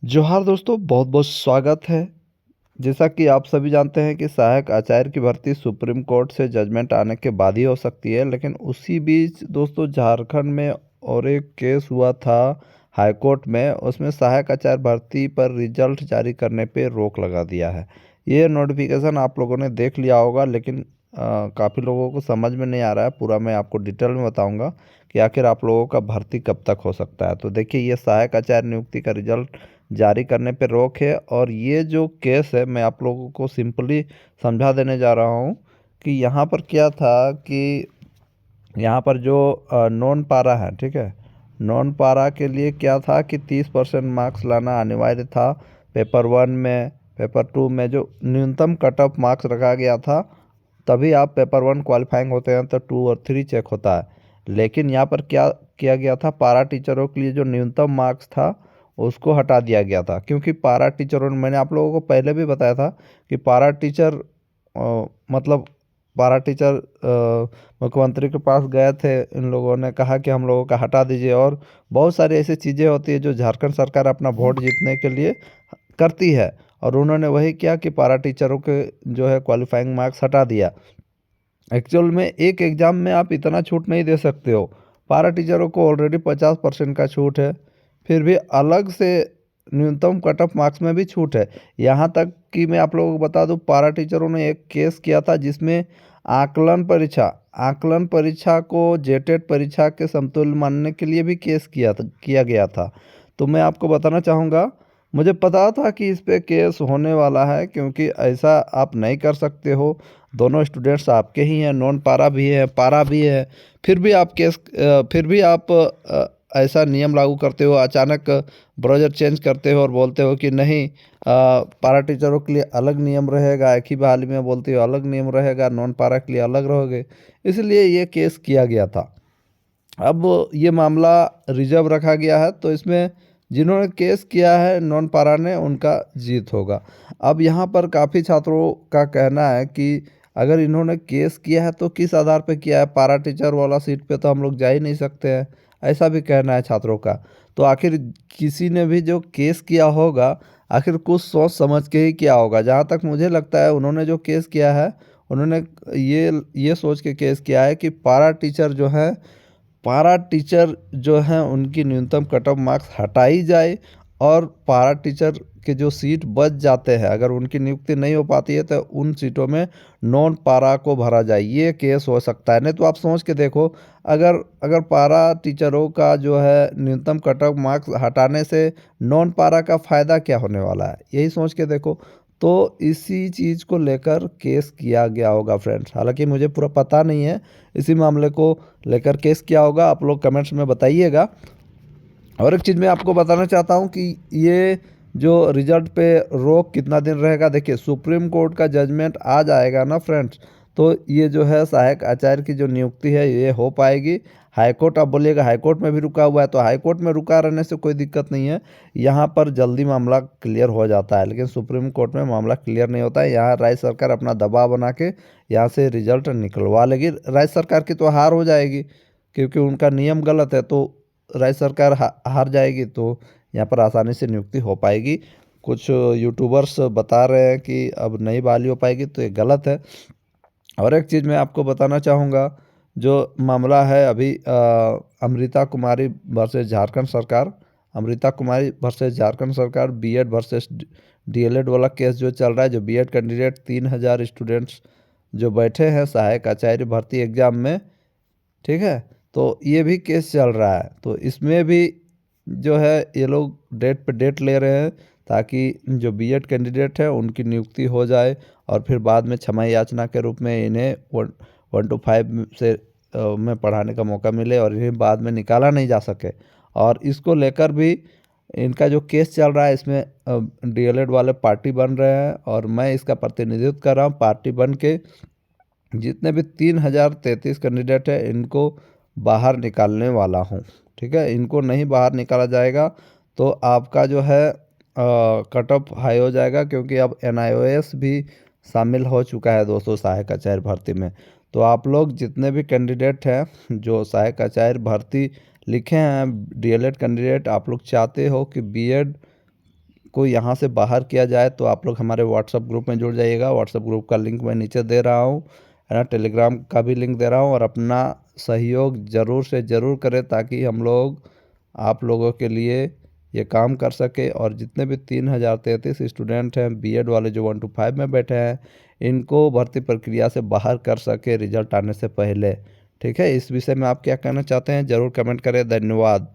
जोहार दोस्तों, बहुत बहुत स्वागत है। जैसा कि आप सभी जानते हैं कि सहायक आचार्य की भर्ती सुप्रीम कोर्ट से जजमेंट आने के बाद ही हो सकती है, लेकिन उसी बीच दोस्तों झारखंड में और एक केस हुआ था हाई कोर्ट में। उसमें सहायक आचार्य भर्ती पर रिजल्ट जारी करने पे रोक लगा दिया है। ये नोटिफिकेशन आप लोगों ने देख लिया होगा, लेकिन काफ़ी लोगों को समझ में नहीं आ रहा है। पूरा मैं आपको डिटेल में बताऊंगा कि आखिर आप लोगों का भर्ती कब तक हो सकता है। तो देखिए, ये सहायक आचार्य नियुक्ति का रिजल्ट जारी करने पे रोक है, और ये जो केस है मैं आप लोगों को सिंपली समझा देने जा रहा हूँ कि यहाँ पर क्या था कि यहाँ पर जो नॉन पारा है, ठीक है, नॉन पारा के लिए क्या था कि 30% मार्क्स लाना अनिवार्य था पेपर 1 में। पेपर 2 में जो न्यूनतम कट ऑफ मार्क्स रखा गया था, तभी आप पेपर 1 क्वालिफाइंग होते हैं, तो 2 और 3 चेक होता है। लेकिन यहाँ पर क्या किया गया था, पारा टीचरों के लिए जो न्यूनतम मार्क्स था उसको हटा दिया गया था। क्योंकि पारा टीचरों ने, मैंने आप लोगों को पहले भी बताया था कि पारा टीचर मतलब पारा टीचर मुख्यमंत्री के पास गए थे। इन लोगों ने कहा कि हम लोगों का हटा दीजिए, और बहुत सारी ऐसी चीज़ें होती है जो झारखंड सरकार अपना वोट जीतने के लिए करती है, और उन्होंने वही किया कि पारा टीचरों के जो है क्वालिफाइंग मार्क्स हटा दिया। एक्चुअल में एक एग्ज़ाम में आप इतना छूट नहीं दे सकते हो। पारा टीचरों को ऑलरेडी 50% का छूट है, फिर भी अलग से न्यूनतम कट ऑफ मार्क्स में भी छूट है। यहाँ तक कि मैं आप लोगों को बता दूं, पारा टीचरों ने एक केस किया था जिसमें आकलन परीक्षा को जेटेट परीक्षा के समतुल्य मानने के लिए भी केस किया गया था। तो मैं आपको बताना चाहूँगा, मुझे पता था कि इस पे केस होने वाला है, क्योंकि ऐसा आप नहीं कर सकते हो। दोनों स्टूडेंट्स आपके ही हैं, नॉन पारा भी है, पारा भी है, फिर भी आप ऐसा नियम लागू करते हो, अचानक ब्राउज़र चेंज करते हो और बोलते हो कि नहीं, पारा टीचरों के लिए अलग नियम रहेगा। एक ही बहाली में बोलते हो अलग नियम रहेगा, नॉन पारा के लिए अलग रहोगे। इसलिए ये केस किया गया था। अब ये मामला रिजर्व रखा गया है, तो इसमें जिन्होंने केस किया है नॉन पारा ने, उनका जीत होगा। अब यहाँ पर काफ़ी छात्रों का कहना है कि अगर इन्होंने केस किया है तो किस आधार पे किया है, पारा टीचर वाला सीट पे तो हम लोग जा ही नहीं सकते हैं, ऐसा भी कहना है छात्रों का। तो आखिर किसी ने भी जो केस किया होगा, आखिर कुछ सोच समझ के ही किया होगा। जहाँ तक मुझे लगता है, उन्होंने जो केस किया है, उन्होंने ये सोच के केस किया है कि पारा टीचर जो हैं उनकी न्यूनतम कट ऑफ मार्क्स हटाई जाए, और पारा टीचर के जो सीट बच जाते हैं, अगर उनकी नियुक्ति नहीं हो पाती है, तो उन सीटों में नॉन पारा को भरा जाए। ये केस हो सकता है। नहीं तो आप सोच के देखो, अगर अगर पारा टीचरों का जो है न्यूनतम कट ऑफ मार्क्स हटाने से नॉन पारा का फ़ायदा क्या होने वाला है, यही सोच के देखो। तो इसी चीज़ को लेकर केस किया गया होगा फ्रेंड्स। हालांकि मुझे पूरा पता नहीं है, इसी मामले को लेकर केस किया होगा, आप लोग कमेंट्स में बताइएगा। और एक चीज़ मैं आपको बताना चाहता हूँ कि ये जो रिजल्ट पे रोक कितना दिन रहेगा, देखिए सुप्रीम कोर्ट का जजमेंट आ जाएगा ना फ्रेंड्स, तो ये जो है सहायक आचार्य की जो नियुक्ति है ये हो पाएगी। हाई कोर्ट, आप बोलिएगा हाई कोर्ट में भी रुका हुआ है, तो हाई कोर्ट में रुका रहने से कोई दिक्कत नहीं है, यहाँ पर जल्दी मामला क्लियर हो जाता है। लेकिन सुप्रीम कोर्ट में मामला क्लियर नहीं होता है। यहाँ राज्य सरकार अपना दबाव बना के यहाँ से रिजल्ट निकलवा लेगी। राज्य सरकार की तो हार हो जाएगी, क्योंकि उनका नियम गलत है, तो राज्य सरकार हार जाएगी, तो यहाँ पर आसानी से नियुक्ति हो पाएगी। कुछ यूट्यूबर्स बता रहे हैं कि अब नहीं बहाली हो पाएगी, तो ये गलत है। और एक चीज़ मैं आपको बताना चाहूँगा, जो मामला है अभी अमृता कुमारी वर्सेस झारखंड सरकार, अमृता कुमारी वर्सेस झारखंड सरकार, बीएड वर्सेस डीएलएड वाला केस जो चल रहा है, जो बीएड कैंडिडेट 3,000 स्टूडेंट्स जो बैठे हैं सहायक आचार्य भर्ती एग्जाम में, ठीक है, तो ये भी केस चल रहा है। तो इसमें भी जो है ये लोग डेट पे डेट ले रहे हैं, ताकि जो बीएड कैंडिडेट है उनकी नियुक्ति हो जाए, और फिर बाद में क्षमा याचना के रूप में इन्हें 1 to 5 से में पढ़ाने का मौका मिले, और इन्हें बाद में निकाला नहीं जा सके। और इसको लेकर भी इनका जो केस चल रहा है, इसमें डीएलएड वाले पार्टी बन रहे हैं, और मैं इसका प्रतिनिधित्व कर रहा हूँ। पार्टी बन के जितने भी 3,033 कैंडिडेट है, इनको बाहर निकालने वाला हूँ, ठीक है। इनको नहीं बाहर निकाला जाएगा तो आपका जो है कट ऑफ हाई हो जाएगा, क्योंकि अब एनआईओएस भी शामिल हो चुका है दोस्तों सहायक आचार्य भर्ती में। तो आप लोग जितने भी कैंडिडेट हैं जो सहायक आचार्य भर्ती लिखे हैं, डीएलएड कैंडिडेट, आप लोग चाहते हो कि बीएड को यहाँ से बाहर किया जाए तो आप लोग हमारे व्हाट्सएप ग्रुप में जुड़ जाइएगा। व्हाट्सएप ग्रुप का लिंक मैं नीचे दे रहा हूँ, है ना। टेलीग्राम का भी लिंक दे रहा हूँ। और अपना सहयोग ज़रूर से ज़रूर करें ताकि हम लोग आप लोगों के लिए ये काम कर सके। और जितने भी 3033 स्टूडेंट हैं बीएड वाले जो 1 to 5 में बैठे हैं, इनको भर्ती प्रक्रिया से बाहर कर सके रिजल्ट आने से पहले। ठीक है, इस विषय में आप क्या कहना चाहते हैं ज़रूर कमेंट करें। धन्यवाद।